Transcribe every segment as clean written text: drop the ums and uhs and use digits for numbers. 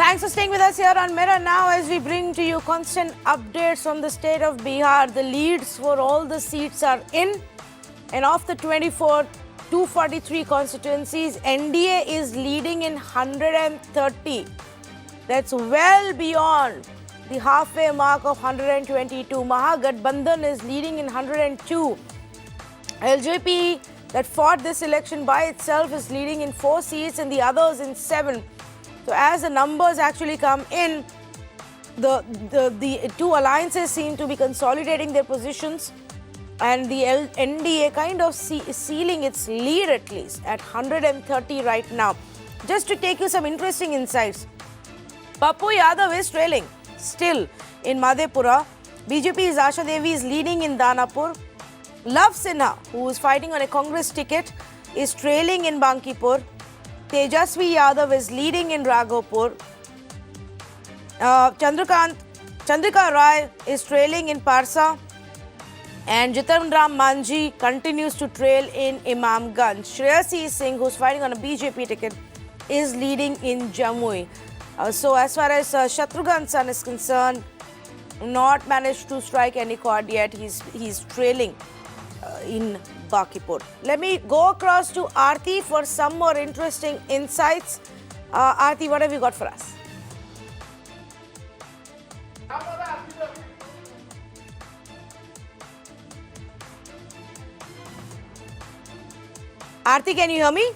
Thanks for staying with us here on Mirror Now as we bring to you constant updates from the state of Bihar. The leads for all the seats are in, and of the 243 constituencies, NDA is leading in 130. That's well beyond the halfway mark of 122. Mahagathbandhan is leading in 102. LJP that fought this election by itself is leading in 4 seats and the others in 7. So as the numbers actually come in, the two alliances seem to be consolidating their positions, and the NDA kind of sealing its lead at least at 130 right now. Just to take you some interesting insights, Pappu Yadav is trailing still in Madhepura. BJP's Asha Devi is leading in Danapur. Love Sinha, who is fighting on a Congress ticket, is trailing in Bankipur. Tejasvi Yadav is leading in Raghopur. Chandrika Rai is trailing in Parsa. And Jitendra Manji continues to trail in Imamganj. Shreyasi Singh, who's fighting on a BJP ticket, is leading in Jamui. So as far as Shatrughan San is concerned, not managed to strike any chord yet. He's trailing in Bakipur. Let me go across to Aarti for some more interesting insights. Aarti, what have you got for us? Aarti, can you hear me?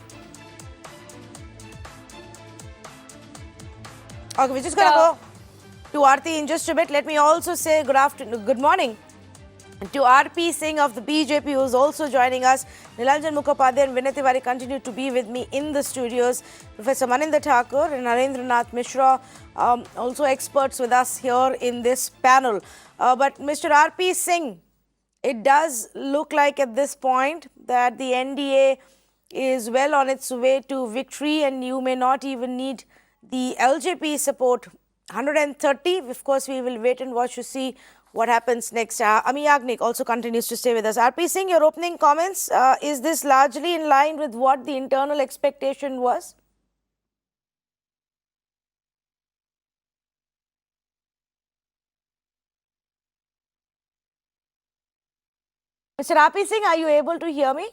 Okay, we're just going to go to Aarti in just a bit. Let me also say good morning to RP Singh of the BJP, who is also joining us. Nilanjan Mukhopadhyay and Vinay Tiwari continue to be with me in the studios. Professor Maninder Thakur and Narendranath Mishra, also experts with us here in this panel. But Mr. RP Singh, it does look like at this point that the NDA is well on its way to victory, and you may not even need the LJP support. 130, of course, we will wait and watch to see what happens next. Ami Yagnik also continues to stay with us. RP Singh, your opening comments, is this largely in line with what the internal expectation was? Mr. RP Singh, are you able to hear me?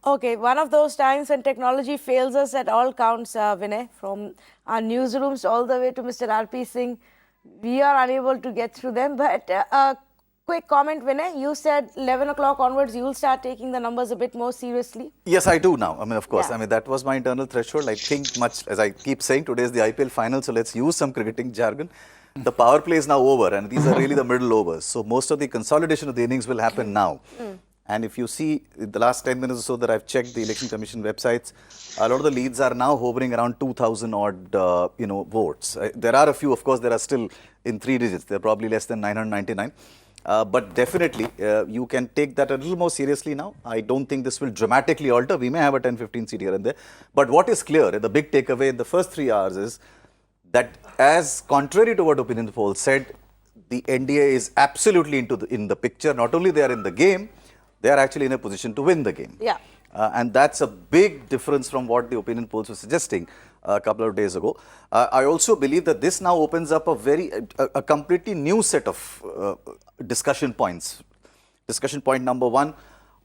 Okay, one of those times when technology fails us at all counts, Vinay, from our newsrooms all the way to Mr. RP Singh, we are unable to get through them. But a quick comment, Vinay, you said 11 o'clock onwards, you'll start taking the numbers a bit more seriously. Yes, I do now. I mean, of course, Yeah. I mean, that was my internal threshold. I think much, as I keep saying, today is the IPL final, so let's use some cricketing jargon. The power play is now over, and these are really the middle overs. So most of the consolidation of the innings will happen now. And if you see the last 10 minutes or so that I've checked the Election Commission websites, a lot of the leads are now hovering around 2,000 odd, votes. There are a few, of course, there are still in 3 digits. They're probably less than 999. But definitely, you can take that a little more seriously now. I don't think this will dramatically alter. We may have a 10-15 seat here and there. But what is clear, the big takeaway in the first 3 hours is that, as contrary to what opinion polls said, the NDA is absolutely in the picture. Not only they are in the game, they are actually in a position to win the game. Yeah. And that's a big difference from what the opinion polls were suggesting a couple of days ago. I also believe that this now opens up a completely new set of discussion points. Discussion point number 1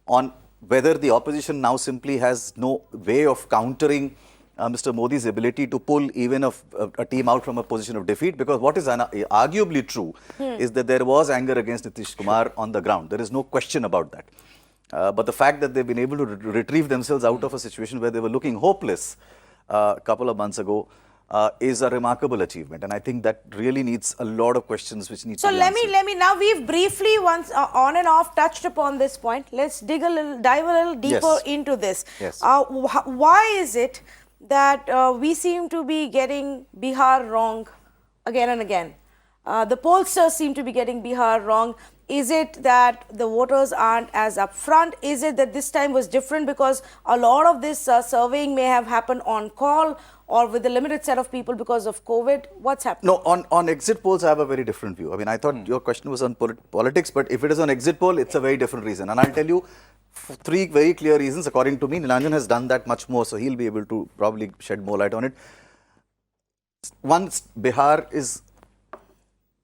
on whether the opposition now simply has no way of countering Mr. Modi's ability to pull even a team out from a position of defeat, because what is arguably true is that there was anger against Nitish Kumar on the ground. There is no question about that. But the fact that they've been able to retrieve themselves out of a situation where they were looking hopeless a couple of months ago is a remarkable achievement. And I think that really needs a lot of questions which need to be answered. So let me, now we've briefly once on and off touched upon this point. Let's dive a little deeper into this. Yes. Why is it that we seem to be getting Bihar wrong again and again? The pollsters seem to be getting Bihar wrong. Is it that the voters aren't as upfront? Is it that this time was different because a lot of this surveying may have happened on call or with a limited set of people because of COVID? What's happening? No, on exit polls, I have a very different view. I mean, I thought your question was on politics, but if it is on exit poll, it's a very different reason. And I'll tell you, Three very clear reasons, according to me. Nilanjan has done that much more, so he'll be able to probably shed more light on it. One, Bihar is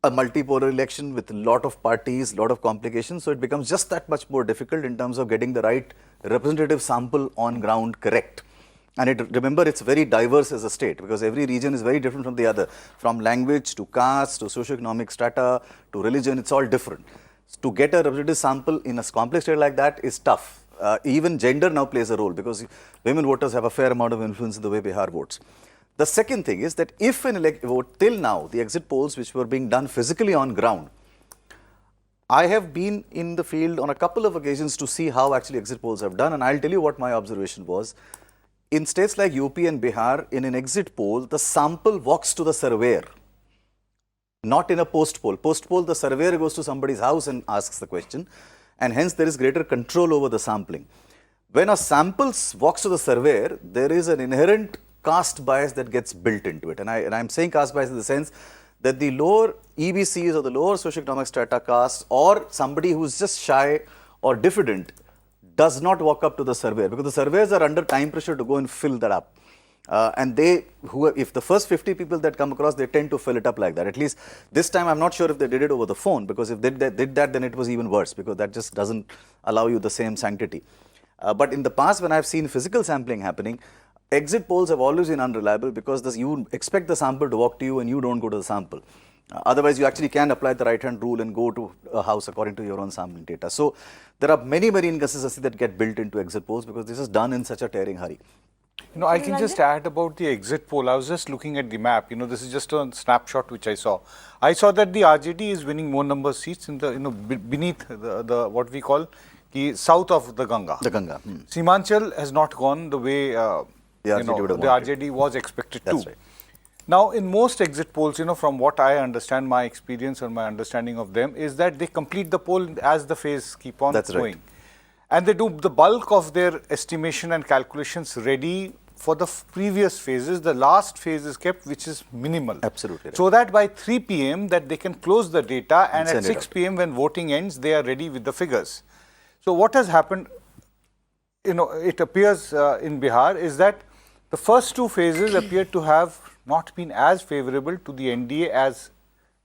a multipolar election with a lot of parties, lot of complications, so it becomes just that much more difficult in terms of getting the right representative sample on ground correct. And remember, it's very diverse as a state because every region is very different from the other. From language to caste to socioeconomic strata to religion, it's all different. To get a representative sample in a complex state like that is tough. Even gender now plays a role because women voters have a fair amount of influence in the way Bihar votes. The second thing is that if an vote till now, the exit polls which were being done physically on ground, I have been in the field on a couple of occasions to see how actually exit polls have done, and I'll tell you what my observation was. In states like UP and Bihar, in an exit poll, the sample walks to the surveyor, not in a post poll. Post poll, the surveyor goes to somebody's house and asks the question, and hence there is greater control over the sampling. When a sample walks to the surveyor, there is an inherent caste bias that gets built into it. And I'm saying caste bias in the sense that the lower EBCs or the lower socioeconomic strata caste or somebody who's just shy or diffident does not walk up to the surveyor because the surveyors are under time pressure to go and fill that up. And if the first 50 people that come across, they tend to fill it up like that. At least this time, I'm not sure if they did it over the phone because if they did that, then it was even worse because that just doesn't allow you the same sanctity. But in the past, when I've seen physical sampling happening, exit polls have always been unreliable because you expect the sample to walk to you and you don't go to the sample. Otherwise, you actually can apply the right-hand rule and go to a house according to your own sampling data. So, there are many inconsistencies that get built into exit polls because this is done in such a tearing hurry. You know, I can just add about the exit poll. I was just looking at the map. You know, this is just a snapshot which I saw. I saw that the RJD is winning more number of seats in the, beneath the what we call the south of the Ganga. The Ganga. Simanchal has not gone the way the RJD was expected to. That's right. Now, in most exit polls, from what I understand, my experience or my understanding of them is that they complete the poll as the phase keep on going. Right. And they do the bulk of their estimation and calculations ready for the previous phases. The last phase is kept, which is minimal. Absolutely. Right. So that by 3 p.m. that they can close the data and at 6 p.m. when voting ends, they are ready with the figures. So what has happened, it appears in Bihar is that the first two phases appear to have not been as favorable to the NDA as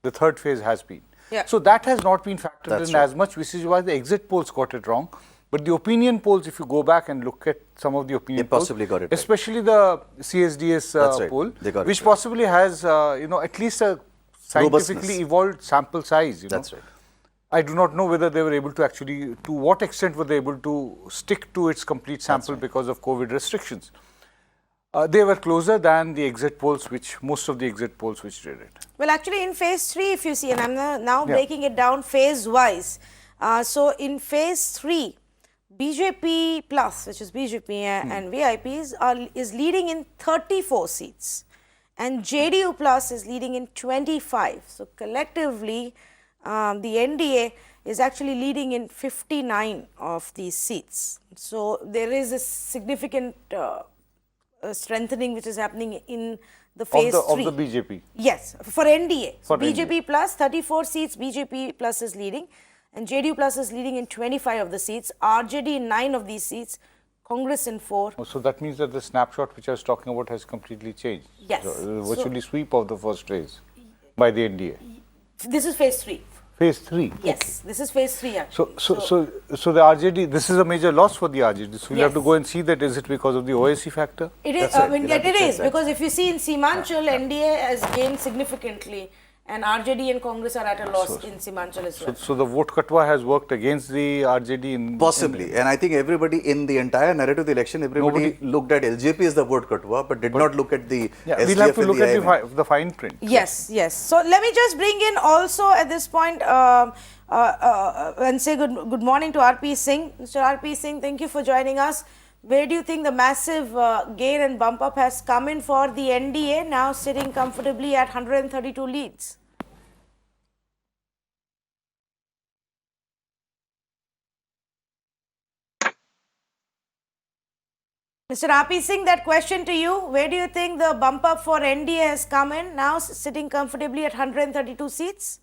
the third phase has been. Yeah. So that has not been factored in right. as much, which is why the exit polls got it wrong. But the opinion polls, if you go back and look at some of the opinion polls, possibly got it right. especially the CSDS poll, which possibly has, at least a scientifically evolved sample size. That's right. I do not know whether they were able to actually, to what extent were they able to stick to its complete sample because of COVID restrictions. They were closer than the exit polls, most of the exit polls which did it. Well, actually in phase 3, if you see, and I'm now breaking it down phase-wise. So in phase 3, BJP plus, which is BJP and VIPs, is leading in 34 seats. And JDU plus is leading in 25. So collectively, the NDA is actually leading in 59 of these seats. So there is a significant strengthening which is happening in the phase 3. Of the BJP? Yes, for NDA. For BJP NDA. plus 34 seats, BJP plus is leading. And JDU plus is leading in 25 of the seats. RJD in 9 of these seats. Congress in 4. Oh, so that means that the snapshot which I was talking about has completely changed. Yes. So virtually sweep of the first phase by the NDA. This is phase 3. Phase 3? Yes, okay. this is phase 3 actually. So the RJD, this is a major loss for the RJD. So we'll have to go and see that, is it because of the OSC factor? It is, because if you see in Simanchal, NDA has gained significantly and RJD and Congress are at a loss in Simanchal as well. So the vote katwa has worked against the RJD in... Possibly. And I think everybody in the entire narrative of the election, everybody looked at LJP as the vote katwa, but did not look at the SDF. We'll have to look at the fine print. Yes, yes. So let me just bring in also at this point and say good morning to RP Singh. Mr. RP Singh, thank you for joining us. Where do you think the massive gain and bump up has come in for the NDA, now sitting comfortably at 132 leads? Mr. RP Singh, that question to you. Where do you think the bump up for NDA has come in, now sitting comfortably at 132 seats?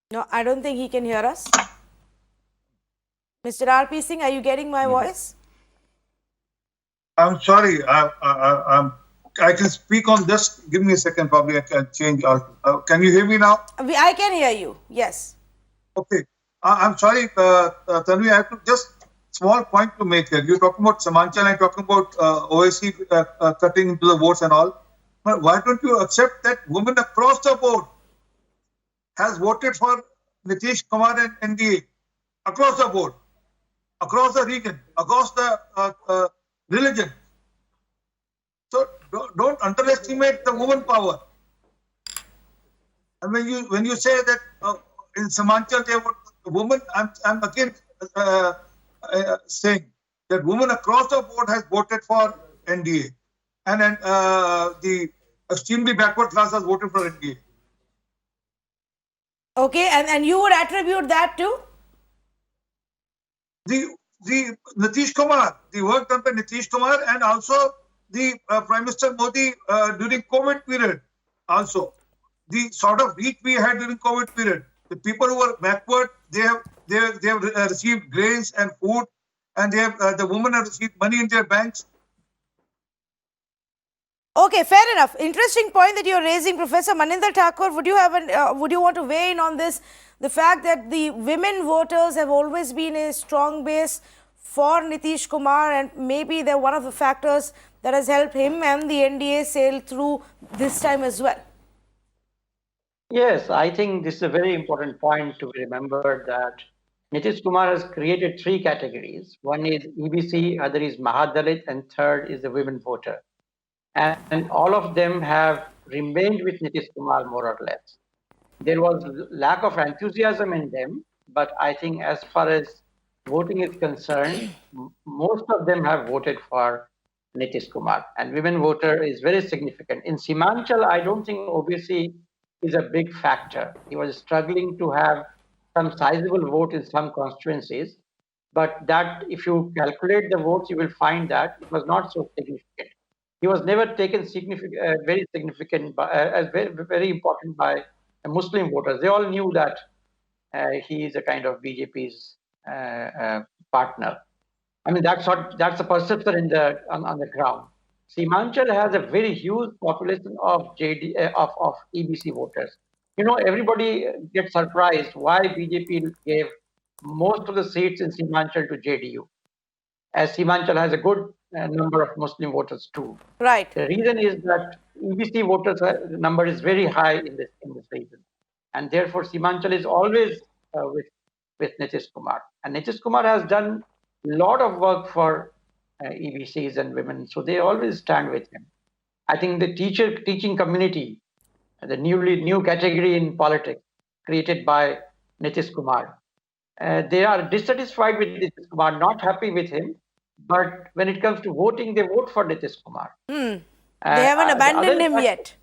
No, I don't think he can hear us. Mr. R.P. Singh, are you getting my voice? I'm sorry. I can speak on this. Give me a second. Probably I can change. Can you hear me now? I can hear you. Yes. Okay. I'm sorry, Tanvi. I have to just small point to make here. You're talking about Samanchal and talking about OSC cutting into the votes and all. But why don't you accept that women across the board has voted for Nitish Kumar and NDA across the board, across the region, across the religion. So don't underestimate the woman power. And when you say that in Samanchal they were women, I'm again saying that women across the board has voted for NDA, and then the extremely backward class has voted for NDA. Okay, and you would attribute that to? The Nitish Kumar, the work done by Nitish Kumar, and also the Prime Minister Modi during COVID period. Also, the sort of reach we had during COVID period. The people who were backward, they have received grains and food, and they have the women have received money in their banks. Okay, fair enough. Interesting point that you're raising, Professor Maninder Thakur. Would you want to weigh in on this? The fact that the women voters have always been a strong base for Nitish Kumar, and maybe they're one of the factors that has helped him and the NDA sail through this time as well. Yes, I think this is a very important point to remember that Nitish Kumar has created three categories. One is EBC, other is Mahadalit, and third is the women voter. And all of them have remained with Nitish Kumar more or less. There was lack of enthusiasm in them, but I think as far as voting is concerned, most of them have voted for Nitish Kumar. And women voter is very significant. In Simanchal, I don't think OBC is a big factor. He was struggling to have some sizable vote in some constituencies, but that if you calculate the votes, you will find that it was not so significant. He was never taken very significant, as very important by Muslim voters. They all knew that he is a kind of BJP's partner. I mean, that's the perception on the ground. Simanchal has a very huge population of of EBC voters. You know, everybody gets surprised why BJP gave most of the seats in Simanchal to JDU, as Simanchal has a good number of Muslim voters too. Right. The reason is that EBC voters number is very high in this region, and therefore Simanchal is always with Nitish Kumar, and Nitish Kumar has done a lot of work for EBCs and women, so they always stand with him. I think the teaching community, the new category in politics created by Nitish Kumar, they are dissatisfied with Nitish Kumar, not happy with him, but when it comes to voting, they vote for Nitish Kumar. They haven't abandoned him yet.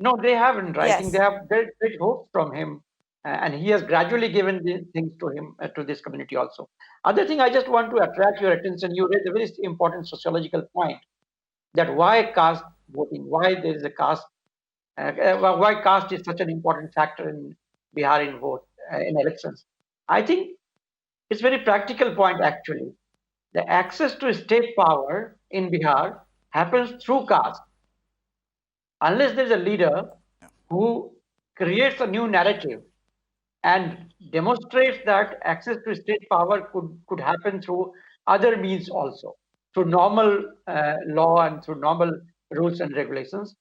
No, they haven't. Right? Yes. I think they have great hopes from him, and he has gradually given these things to him, to this community also. Other thing, I just want to attract your attention. You raised a very important sociological point, that why caste voting, why there is a caste, why caste is such an important factor in Bihar in elections. I think it's a very practical point actually. The access to state power in Bihar happens through caste. Unless there is a leader who creates a new narrative and demonstrates that access to state power could happen through other means also, through normal law and through normal rules and regulations,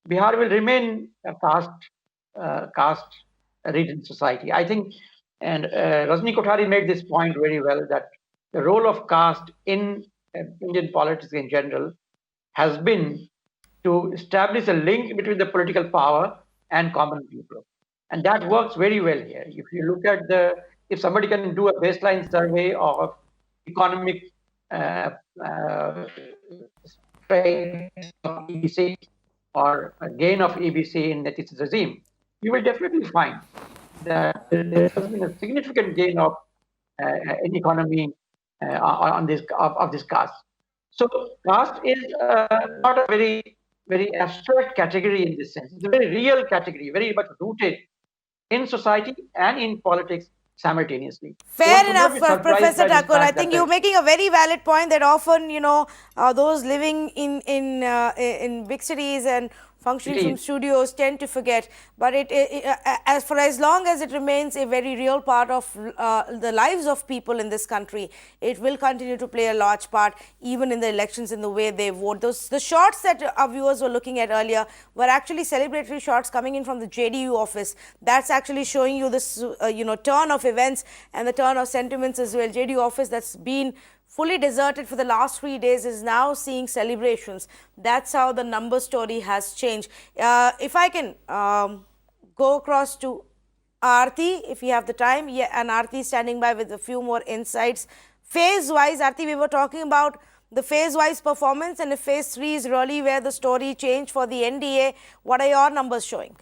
Bihar will remain a caste-ridden society. I think, and Rajni Kothari made this point very well, that the role of caste in Indian politics in general has been to establish a link between the political power and common people. And that works very well here. If you look at if somebody can do a baseline survey of economic strength of EBC or a gain of EBC in Nitish's regime, you will definitely find that there has been a significant gain of in economy of this caste. So caste is not a very abstract category in this sense. It's a very real category, very much rooted in society and in politics simultaneously. Fair One enough, should not be surprised Professor by this Thakur. I fact think that you're making a very valid point that often, those living in big cities and functioning from studios tend to forget. But as long as it remains a very real part of the lives of people in this country, it will continue to play a large part even in the elections in the way they vote. The shots that our viewers were looking at earlier were actually celebratory shots coming in from the JDU office. That's actually showing you this turn of events and the turn of sentiments as well. JDU office that's been fully deserted for the last 3 days is now seeing celebrations. That's how the number story has changed. If I can go across to Aarti, if you have the time. Yeah, and Aarti standing by with a few more insights. Phase-wise, Aarti, we were talking about the phase-wise performance, and if phase 3 is really where the story changed for the NDA, what are your numbers showing?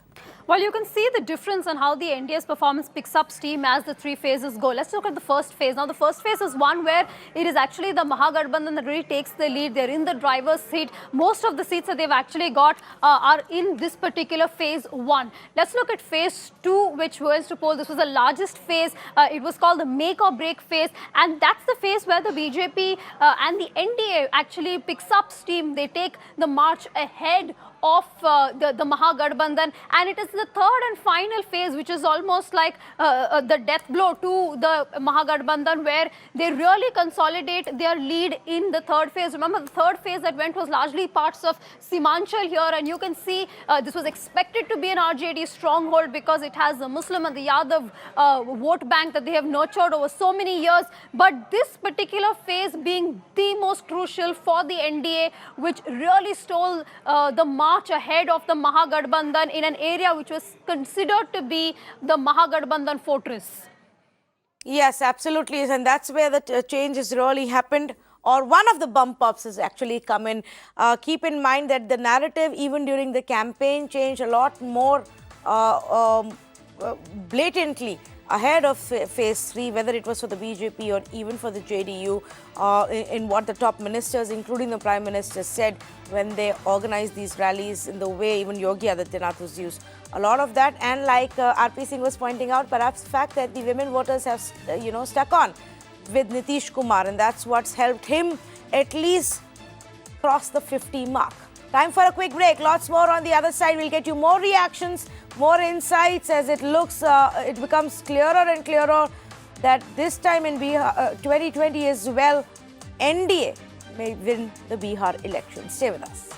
Well, you can see the difference in how the NDA's performance picks up steam as the 3 phases go. Let's look at the first phase. Now, the first phase is one where it is actually the Mahagathbandhan that really takes the lead. They're in the driver's seat. Most of the seats that they've actually got are in this particular phase 1. Let's look at phase 2, which was to poll. This was the largest phase. It was called the make or break phase. And that's the phase where the BJP and the NDA actually picks up steam. They take the march ahead of the Mahagathbandhan, and it is the third and final phase, which is almost like the death blow to the Mahagathbandhan, where they really consolidate their lead in the third phase. Remember, the third phase that went was largely parts of Simanchal here, and you can see this was expected to be an RJD stronghold because it has the Muslim and the Yadav vote bank that they have nurtured over so many years. But this particular phase being the most crucial for the NDA, which really stole the march ahead of the Mahagathbandhan in an area which was considered to be the Mahagathbandhan fortress. Yes, absolutely. And that's where the change has really happened, or one of the bump ups has actually come in. Keep in mind that the narrative, even during the campaign, changed a lot more blatantly ahead of phase 3, whether it was for the BJP or even for the JDU, in what the top ministers, including the Prime Minister, said when they organized these rallies, in the way even Yogi Adityanath was used. A lot of that, and like RP Singh was pointing out, perhaps the fact that the women voters have, stuck on with Nitish Kumar, and that's what's helped him at least cross the 50 mark. Time for a quick break. Lots more on the other side. We'll get you more reactions, more insights as it looks, it becomes clearer and clearer that this time in Bihar, 2020 as well, NDA may win the Bihar election. Stay with us.